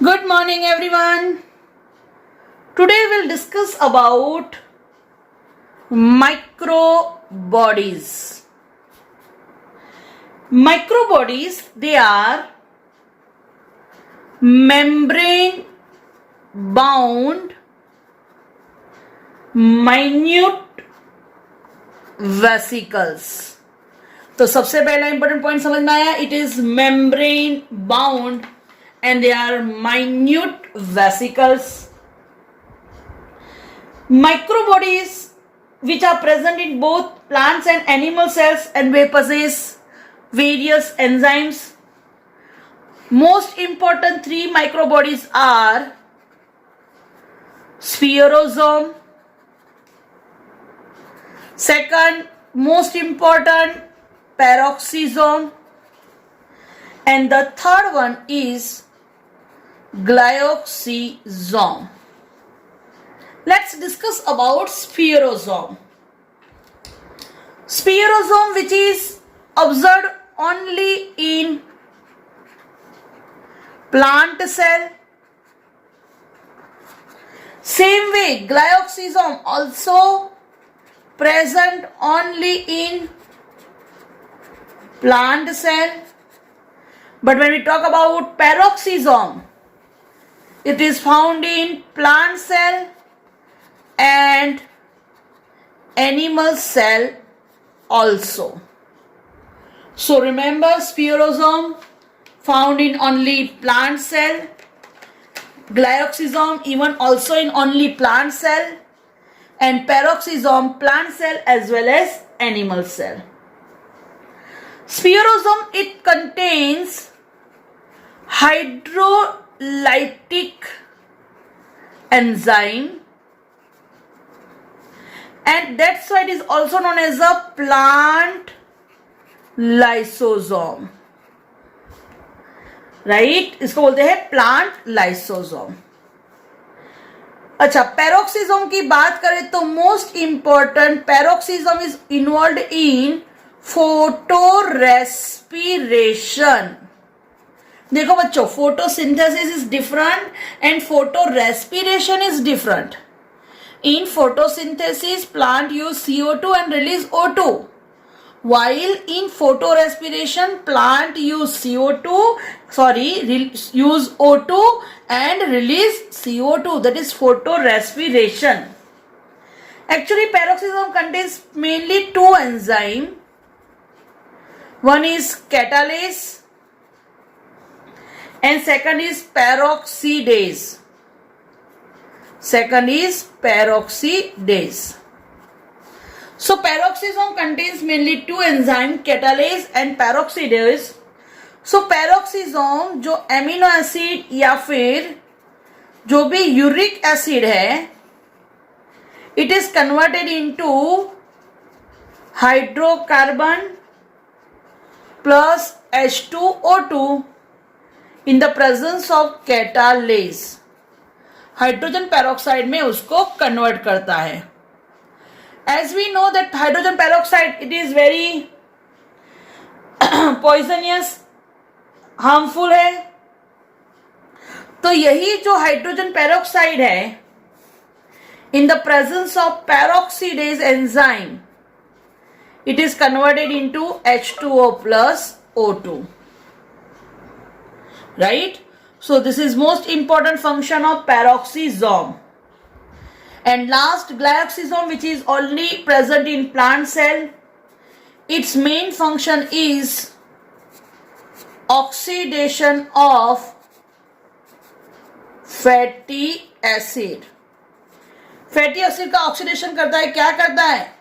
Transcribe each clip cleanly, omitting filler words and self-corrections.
Good morning everyone. Today we'll discuss about microbodies. Microbodies, they are membrane bound minute vesicles. तो सबसे पहला important point समझ में आया, it is membrane bound and they are minute vesicles. Microbodies which are present in both plants and animal cells and they possess various enzymes. Most important three microbodies are spherosome, second most important peroxisome, and the third one is glyoxysome. Let's discuss about spherosome. Spherosome, which is observed only in plant cell. Same way, glyoxysome also present only in plant cell. But when we talk about peroxisome, it is found in plant cell and animal cell also. So remember, spherosome found in only plant cell, glyoxysome even also in only plant cell, and peroxisome plant cell as well as animal cell. Spherosome, it contains hydrolytic enzyme and that's why it is also known as a plant lysosome, right? इसको बोलते हैं plant lysosome. अच्छा, पैरोक्सिसोम की बात करें तो most important पैरोक्सिसोम is involve in photo respiration. देखो बच्चों, photosynthesis is different and photo respiration is different. In photosynthesis plant use CO2 and release O2, while in photorespiration plant use use O2 and release CO2. That is photorespiration. Actually, peroxisome contains mainly two enzymes. One is catalase and second is peroxidase. So peroxisome contains mainly two enzymes, catalase and peroxidase. So peroxisome जो amino acid या फिर जो भी uric acid है, it is converted into hydrocarbon plus H2O2 in the presence of catalase. Hydrogen peroxide में उसको convert करता है. As we know that hydrogen peroxide, it is very poisonous, harmful है. तो यही जो हाइड्रोजन पेरोक्साइड है, in the presence of peroxidase enzyme, it is converted into H2O plus O2, right? So this is most important function of peroxisome. And last, glyoxysome, which is only present in plant cell. Its main function is oxidation of fatty acid. Fatty acid का oxidation करता है. क्या करता है?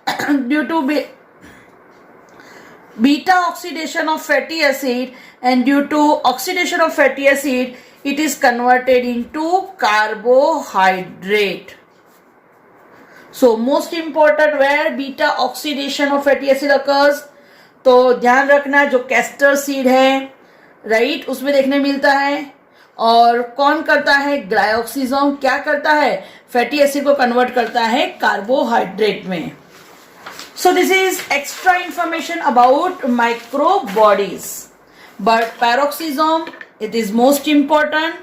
Due to beta oxidation of fatty acid, and due to oxidation of fatty acid, it is converted into carbohydrate. So most important where beta oxidation of fatty acid occurs, तो ध्यान रखना जो कैस्टर सीड है, right, उसमें देखने मिलता है. और कौन करता है? ग्लायोक्सिसोम क्या करता है? फैटी एसिड को कन्वर्ट करता है कार्बोहाइड्रेट में. So this is extra information about microbodies. But peroxisome, it is most important.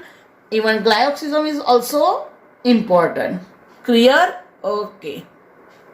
Even glyoxysm is also important. Clear? Okay.